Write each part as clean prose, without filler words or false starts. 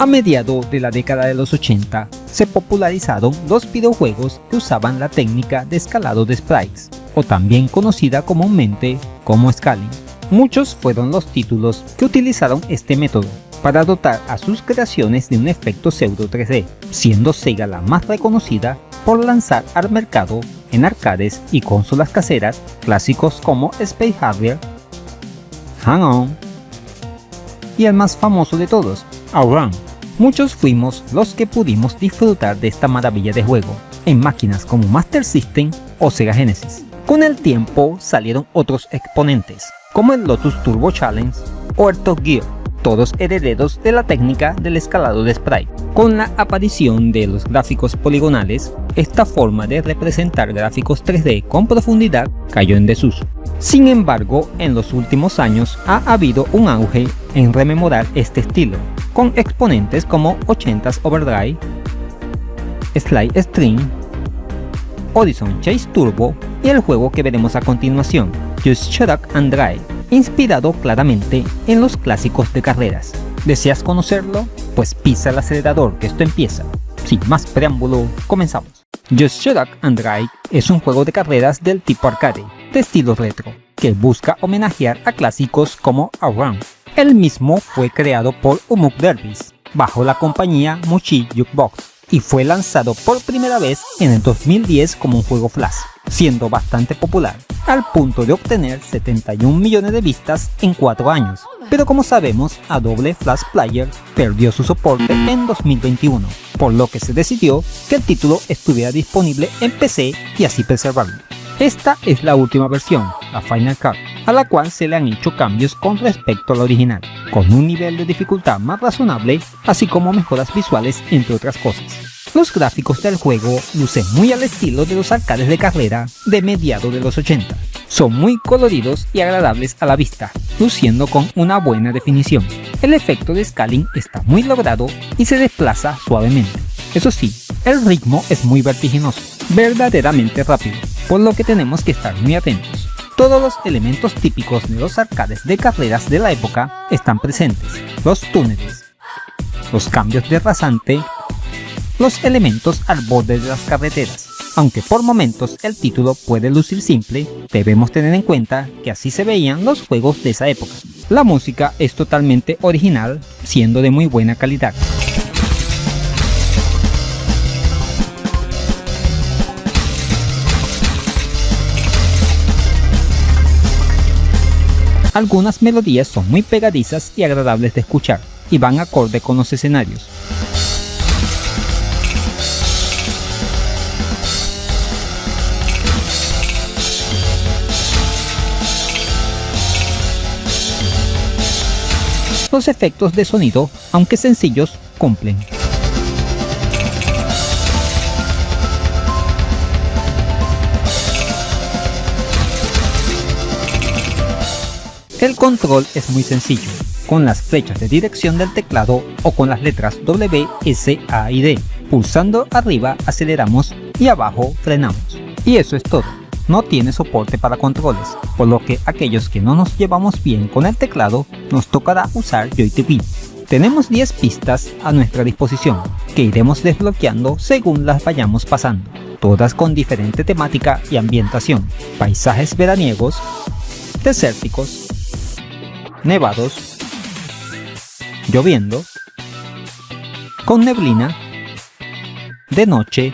A mediados de la década de los 80, se popularizaron los videojuegos que usaban la técnica de escalado de sprites, o también conocida comúnmente como scaling. Muchos fueron los títulos que utilizaron este método para dotar a sus creaciones de un efecto pseudo 3D, siendo Sega la más reconocida por lanzar al mercado en arcades y consolas caseras clásicos como Space Harrier, Hang-On y el más famoso de todos, Outrun. Muchos fuimos los que pudimos disfrutar de esta maravilla de juego en máquinas como Master System o Sega Genesis. Con el tiempo salieron otros exponentes, como el Lotus Turbo Challenge o el Top Gear, todos herederos de la técnica del escalado de sprite. Con la aparición de los gráficos poligonales, esta forma de representar gráficos 3D con profundidad cayó en desuso. Sin embargo, en los últimos años ha habido un auge en rememorar este estilo, con exponentes como 80's Overdrive, Slide String, Horizon Chase Turbo y el juego que veremos a continuación, Just Shut Up and Drive, inspirado claramente en los clásicos de carreras. ¿Deseas conocerlo? Pues pisa el acelerador que esto empieza. Sin más preámbulo, comenzamos. Just Shut Up and Drive es un juego de carreras del tipo arcade, de estilo retro, que busca homenajear a clásicos como Outrun. El mismo fue creado por Umuk Dervis, bajo la compañía Mushi Jukebox, y fue lanzado por primera vez en el 2010 como un juego flash, siendo bastante popular, al punto de obtener 71 millones de vistas en 4 años. Pero como sabemos, Adobe Flash Player perdió su soporte en 2021, por lo que se decidió que el título estuviera disponible en PC y así preservarlo. Esta es la última versión, la Final Cut, a la cual se le han hecho cambios con respecto a la original, con un nivel de dificultad más razonable, así como mejoras visuales entre otras cosas. Los gráficos del juego lucen muy al estilo de los arcades de carrera de mediados de los 80. Son muy coloridos y agradables a la vista, luciendo con una buena definición. El efecto de scaling está muy logrado y se desplaza suavemente. Eso sí, el ritmo es muy vertiginoso, verdaderamente rápido, por lo que tenemos que estar muy atentos. Todos los elementos típicos de los arcades de carreras de la época están presentes: los túneles, los cambios de rasante, los elementos al borde de las carreteras. Aunque por momentos el título puede lucir simple, debemos tener en cuenta que así se veían los juegos de esa época. La música es totalmente original, siendo de muy buena calidad. Algunas melodías son muy pegadizas y agradables de escuchar, y van acorde con los escenarios. Los efectos de sonido, aunque sencillos, cumplen. El control es muy sencillo, con las flechas de dirección del teclado o con las letras W, S, A y D. Pulsando arriba aceleramos y abajo frenamos. Y eso es todo. No tiene soporte para controles, por lo que aquellos que no nos llevamos bien con el teclado nos tocará usar Joy-TV. Tenemos 10 pistas a nuestra disposición, que iremos desbloqueando según las vayamos pasando, todas con diferente temática y ambientación: paisajes veraniegos, desérticos, nevados, lloviendo, con neblina, de noche,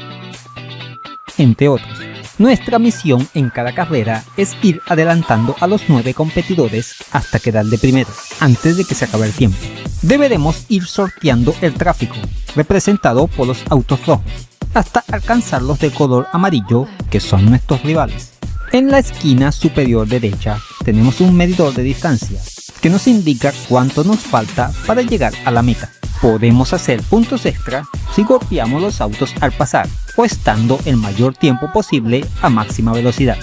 entre otros. Nuestra misión en cada carrera es ir adelantando a los 9 competidores hasta quedar de primero, antes de que se acabe el tiempo. Deberemos ir sorteando el tráfico, representado por los autos rojos, hasta alcanzar los de color amarillo, que son nuestros rivales. En la esquina superior derecha tenemos un medidor de distancia, que nos indica cuánto nos falta para llegar a la meta. Podemos hacer puntos extra si golpeamos los autos al pasar o estando el mayor tiempo posible a máxima velocidad.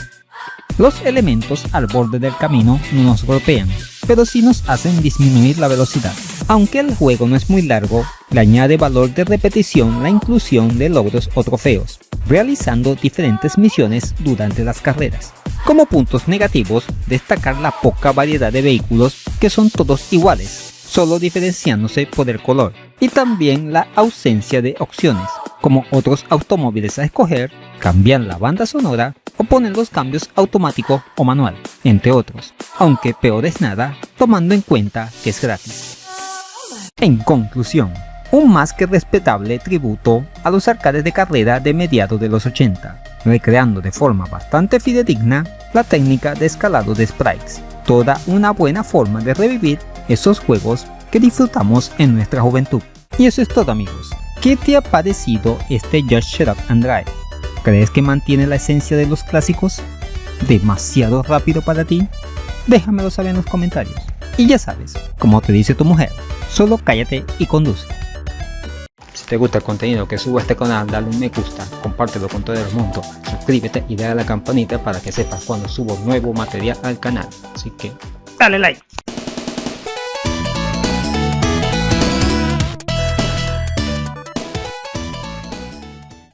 Los elementos al borde del camino no nos golpean, pero sí nos hacen disminuir la velocidad. Aunque el juego no es muy largo, le añade valor de repetición la inclusión de logros o trofeos, realizando diferentes misiones durante las carreras. Como puntos negativos, destacar la poca variedad de vehículos, que son todos iguales, solo diferenciándose por el color. y también la ausencia de opciones, como otros automóviles a escoger, cambiar la banda sonora o poner los cambios automático o manual, entre otros, aunque peor es nada, tomando en cuenta que es gratis. En conclusión, un más que respetable tributo a los arcades de carrera de mediados de los 80, recreando de forma bastante fidedigna la técnica de escalado de sprites, toda una buena forma de revivir esos juegos que disfrutamos en nuestra juventud. Y eso es todo, amigos. ¿Qué te ha parecido este Just Shut Up and Drive? ¿Crees que mantiene la esencia de los clásicos? ¿Demasiado rápido para ti? Déjamelo saber en los comentarios. Y ya sabes, como te dice tu mujer, solo cállate y conduce. Si te gusta el contenido que subo a este canal, dale un me gusta, compártelo con todo el mundo, suscríbete y dale a la campanita para que sepas cuando subo nuevo material al canal. Así que dale like.